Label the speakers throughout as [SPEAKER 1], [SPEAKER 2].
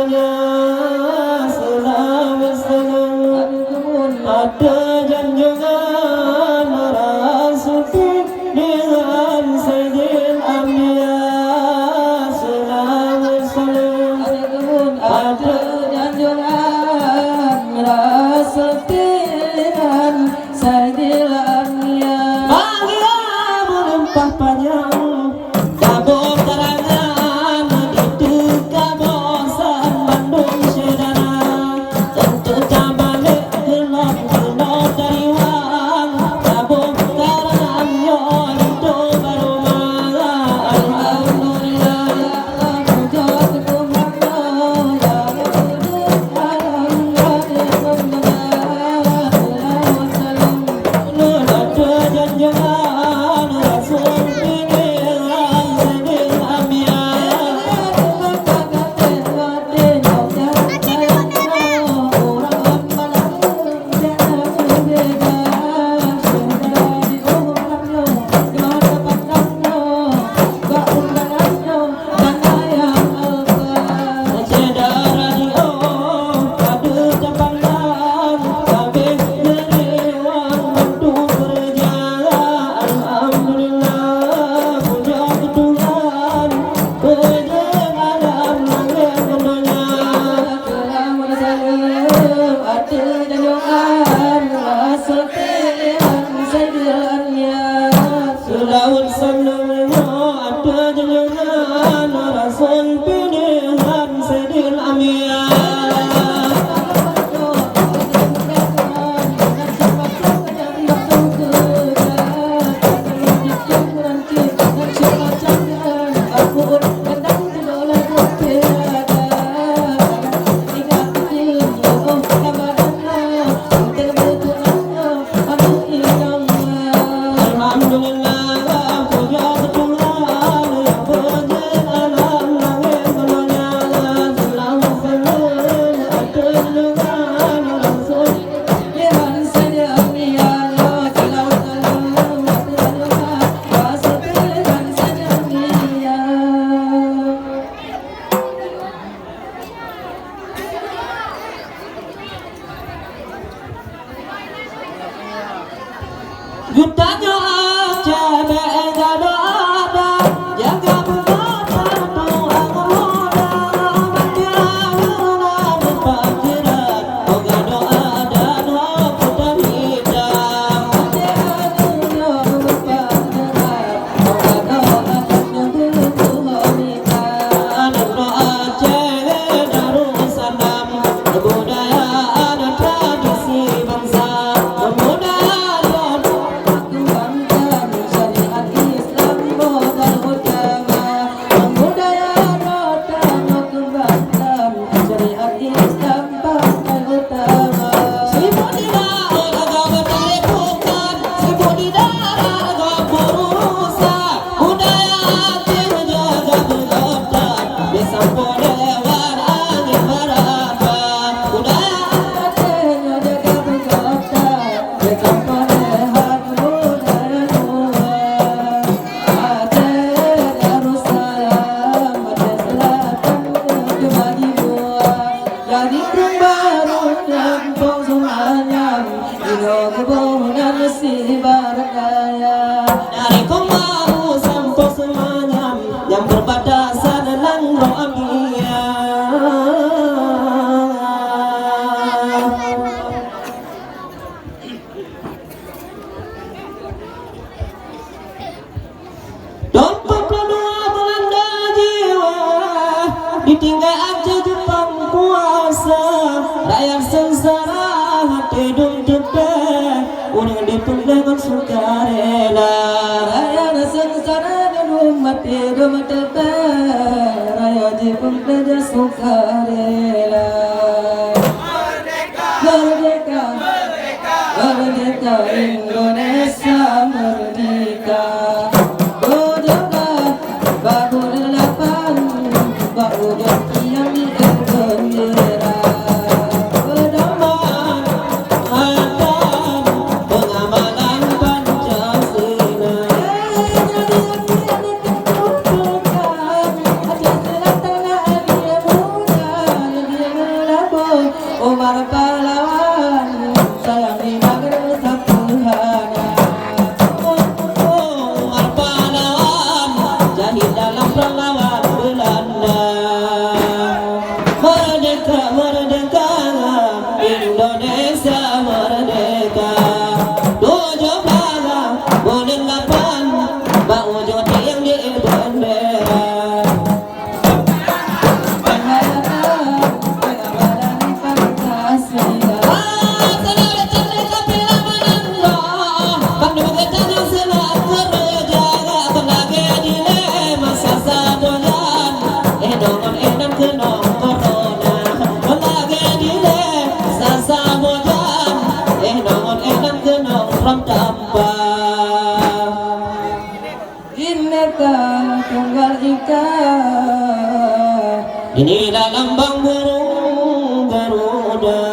[SPEAKER 1] contohnya selawat salam ada junjungan Rasul dengan Sayyidil Anbiya selawat salam ada junjungan Rasul dengan Sayyidil Anbiya bahagia melimpah panjang kabur terangan itu kawasan Bandung Sedana tentu balik gelap gelap dari wang kabur terangannya itu baru malam alhamdulillah ya Allah puja Tuhan ya Selawat salamnya ada junjungan Rasul pilihan Sayyidil Anbiya Jutanya aja bega doa jaga berkata doa muda berjalan berpakiran moga doa dan hobi dan hidang berjalan berpakiran moga doa dan berpakiran doa cewek darussalam kebudayaan dan tradisi bangsa yang berbatasan dengan Rohania dompet dua Belanda jiwa ditinggal aja Jepang kuasa rakyat sengsara hati dum tepe udah dipendang sukarela rakyat sengsara mati dum tepe rakyat dipendang sukarela merdeka merdeka merdeka Indonesia merdeka nan kenong corona lagi dile sasa mojan nongon nan kenong ram tamba Inneka tunggal ika inilah lambang burung Garuda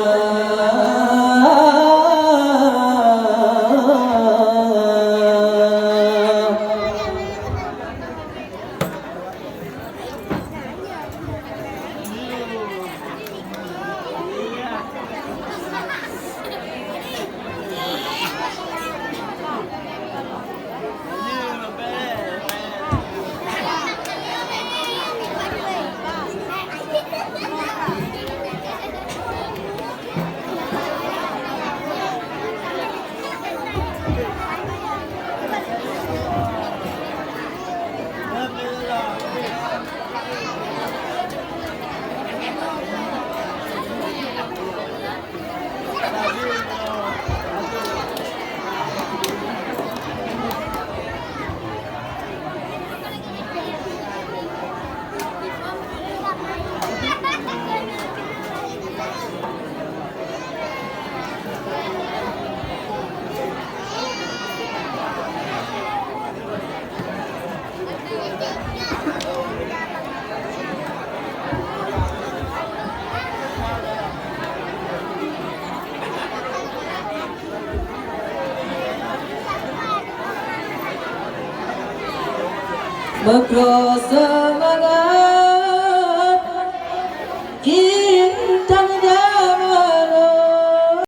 [SPEAKER 1] Bekro semangat